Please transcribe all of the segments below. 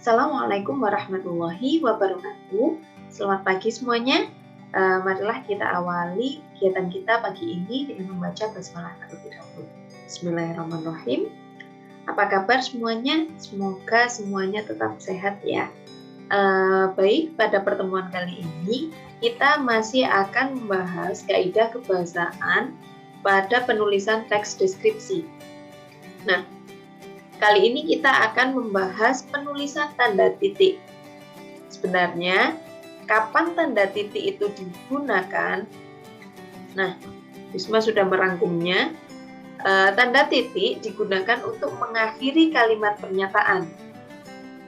Assalamualaikum warahmatullahi wabarakatuh. Selamat pagi semuanya. Marilah kita awali kegiatan kita pagi ini dengan membaca basmalah terlebih dahulu. Bismillahirrahmanirrahim. Apa kabar semuanya? Semoga semuanya tetap sehat ya. Baik, pada pertemuan kali ini kita masih akan membahas kaidah kebahasaan pada penulisan teks deskripsi. Nah, kali ini kita akan membahas penulisan tanda titik. Sebenarnya, kapan tanda titik itu digunakan? Nah, Bisma sudah merangkumnya. Tanda titik digunakan untuk mengakhiri kalimat pernyataan.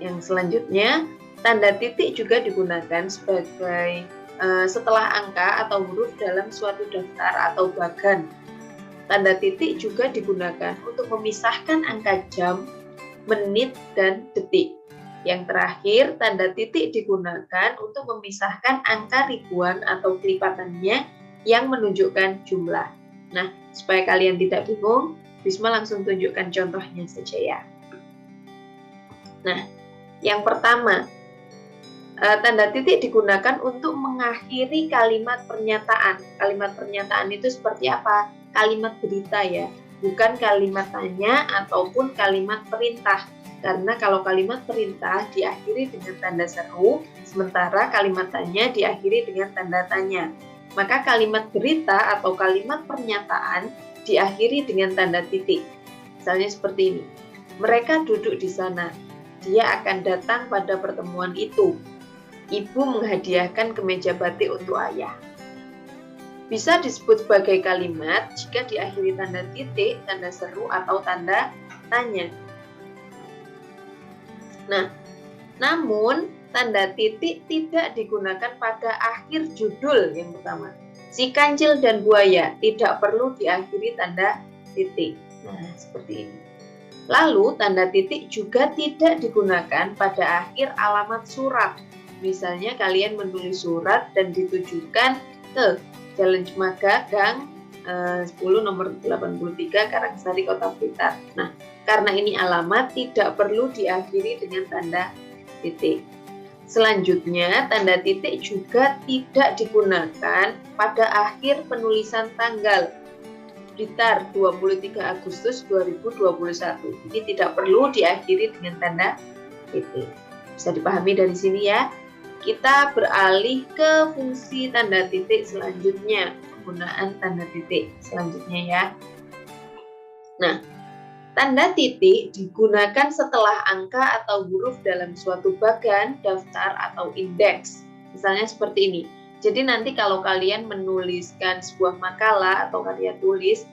Yang selanjutnya, tanda titik juga digunakan sebagai setelah angka atau huruf dalam suatu daftar atau bagan. Tanda titik juga digunakan untuk memisahkan angka jam, menit, dan detik. Yang terakhir, tanda titik digunakan untuk memisahkan angka ribuan atau kelipatannya yang menunjukkan jumlah. Nah, supaya kalian tidak bingung, Bisma langsung tunjukkan contohnya saja ya. Nah, yang pertama, tanda titik digunakan untuk mengakhiri kalimat pernyataan. Kalimat pernyataan itu seperti apa? Kalimat berita ya, bukan kalimat tanya ataupun kalimat perintah. Karena kalau kalimat perintah diakhiri dengan tanda seru, sementara kalimat tanya diakhiri dengan tanda tanya. Maka kalimat berita atau kalimat pernyataan diakhiri dengan tanda titik. Misalnya seperti ini. Mereka duduk di sana. Dia akan datang pada pertemuan itu. Ibu menghadiahkan kemeja batik untuk ayah. Bisa disebut sebagai kalimat jika diakhiri tanda titik, tanda seru, atau tanda tanya. Nah, namun tanda titik tidak digunakan pada akhir judul yang pertama. Si kancil dan buaya tidak perlu diakhiri tanda titik. Nah, seperti ini. Lalu, tanda titik juga tidak digunakan pada akhir alamat surat. Misalnya kalian menulis surat dan ditujukan ke Jalan Cemaga, Gang 10 nomor 83 Karangsari, Kota Blitar. Nah, karena ini alamat tidak perlu diakhiri dengan tanda titik. Selanjutnya, tanda titik juga tidak digunakan pada akhir penulisan tanggal. Blitar 23 Agustus 2021. Ini tidak perlu diakhiri dengan tanda titik. Bisa dipahami dari sini ya. Kita beralih ke fungsi tanda titik selanjutnya, penggunaan tanda titik selanjutnya ya. Nah, tanda titik digunakan setelah angka atau huruf dalam suatu bagan, daftar, atau indeks. Misalnya seperti ini. Jadi nanti kalau kalian menuliskan sebuah makalah atau karya tulis,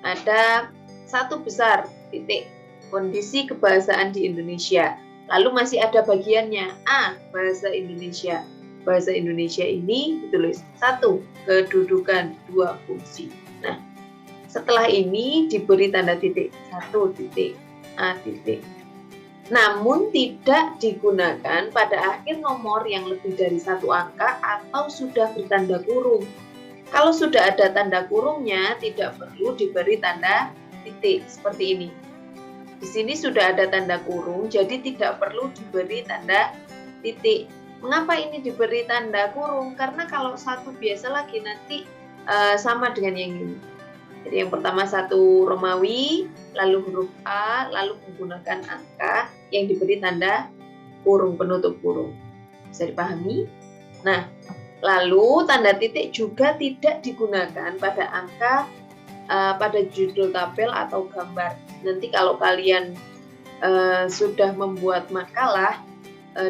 ada satu besar titik, kondisi kebahasaan di Indonesia. Lalu masih ada bagiannya A, bahasa Indonesia. Bahasa Indonesia ini ditulis 1, kedudukan, 2, fungsi. Nah, setelah ini diberi tanda titik 1 titik A titik. Namun tidak digunakan pada akhir nomor yang lebih dari 1 angka atau sudah bertanda kurung. Kalau sudah ada tanda kurungnya, tidak perlu diberi tanda titik seperti ini. Di sini sudah ada tanda kurung, jadi tidak perlu diberi tanda titik. Mengapa ini diberi tanda kurung? Karena kalau satu biasa lagi nanti sama dengan yang ini. Jadi yang pertama satu Romawi, lalu huruf A, lalu menggunakan angka yang diberi tanda kurung, penutup kurung. Bisa dipahami? Nah, lalu tanda titik juga tidak digunakan pada angka pada judul tabel atau gambar. Nanti kalau kalian sudah membuat makalah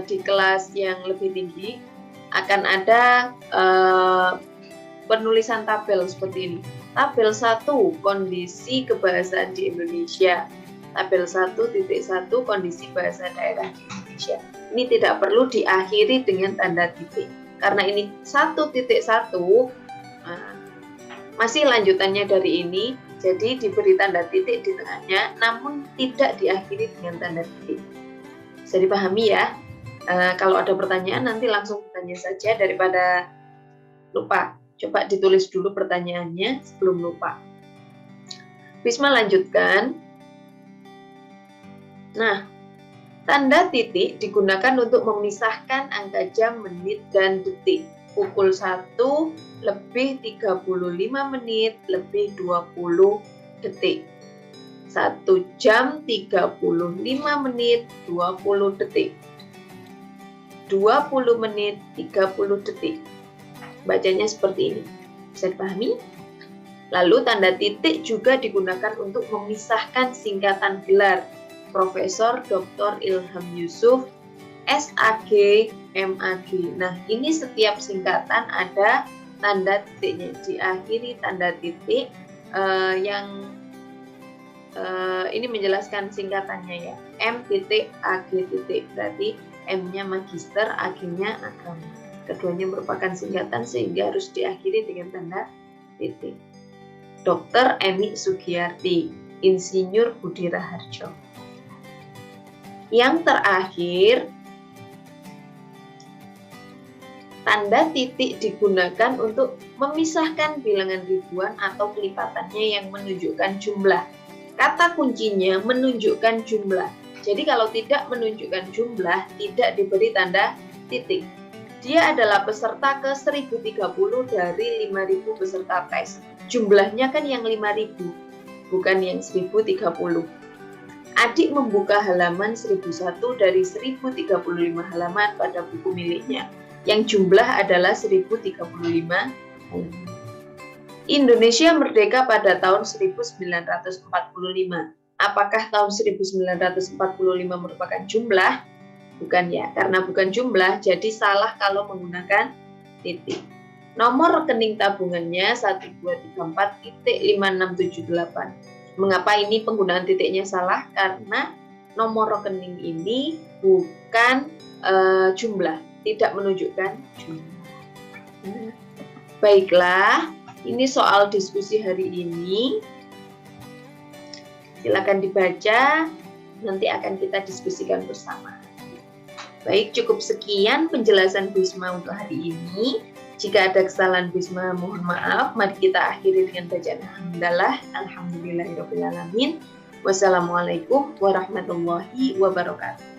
di kelas yang lebih tinggi, akan ada penulisan tabel seperti ini. Tabel 1, kondisi kebahasaan di Indonesia. Tabel 1.1, kondisi bahasa daerah di Indonesia. Ini tidak perlu diakhiri dengan tanda titik. Karena ini 1.1, masih lanjutannya dari ini, jadi diberi tanda titik di tengahnya, namun tidak diakhiri dengan tanda titik. Bisa dipahami ya? Kalau ada pertanyaan nanti langsung bertanya saja daripada lupa. Coba ditulis dulu pertanyaannya sebelum lupa. Bisma lanjutkan. Nah, Tanda titik digunakan untuk memisahkan angka jam, menit, dan detik. Pukul 1 lebih 35 menit lebih 20 detik. 1 jam 35 menit 20 detik. 20 menit 30 detik. Bacanya seperti ini. Bisa dipahami? Lalu tanda titik juga digunakan untuk memisahkan singkatan gelar. Profesor Dr. Ilham Yusuf, SAG, MAG. Nah, ini setiap singkatan ada tanda titiknya. Diakhiri tanda titik yang ini menjelaskan singkatannya ya. M.AG. Berarti M-nya magister, AG-nya agama. Keduanya merupakan singkatan sehingga harus diakhiri dengan tanda titik. Dr. Emi Sugiyarti, Insinyur Budi Raharjo. Yang terakhir, tanda titik digunakan untuk memisahkan bilangan ribuan atau kelipatannya yang menunjukkan jumlah. Kata kuncinya menunjukkan jumlah. Jadi kalau tidak menunjukkan jumlah, tidak diberi tanda titik. Dia adalah peserta ke 1030 dari 5000 peserta tes. Jumlahnya kan yang 5000, bukan yang 1030. Adik membuka halaman 1001 dari 1035 halaman pada buku miliknya, yang jumlah adalah 1035 halaman. Indonesia merdeka pada tahun 1945. Apakah tahun 1945 merupakan jumlah? Bukan ya, karena bukan jumlah, jadi salah kalau menggunakan titik. Nomor rekening tabungannya 1234.5678. Mengapa ini penggunaan titiknya salah? Karena nomor rekening ini bukan jumlah, tidak menunjukkan jumlah. Baiklah, ini soal diskusi hari ini. Silakan dibaca, nanti akan kita diskusikan bersama. Baik, cukup sekian penjelasan Bisma untuk hari ini. Jika ada kesalahan Bisma, mohon maaf. Mari kita akhiri dengan bacaan alhamdulillah. Alhamdulillahirabbil alamin. Wassalamualaikum warahmatullahi wabarakatuh.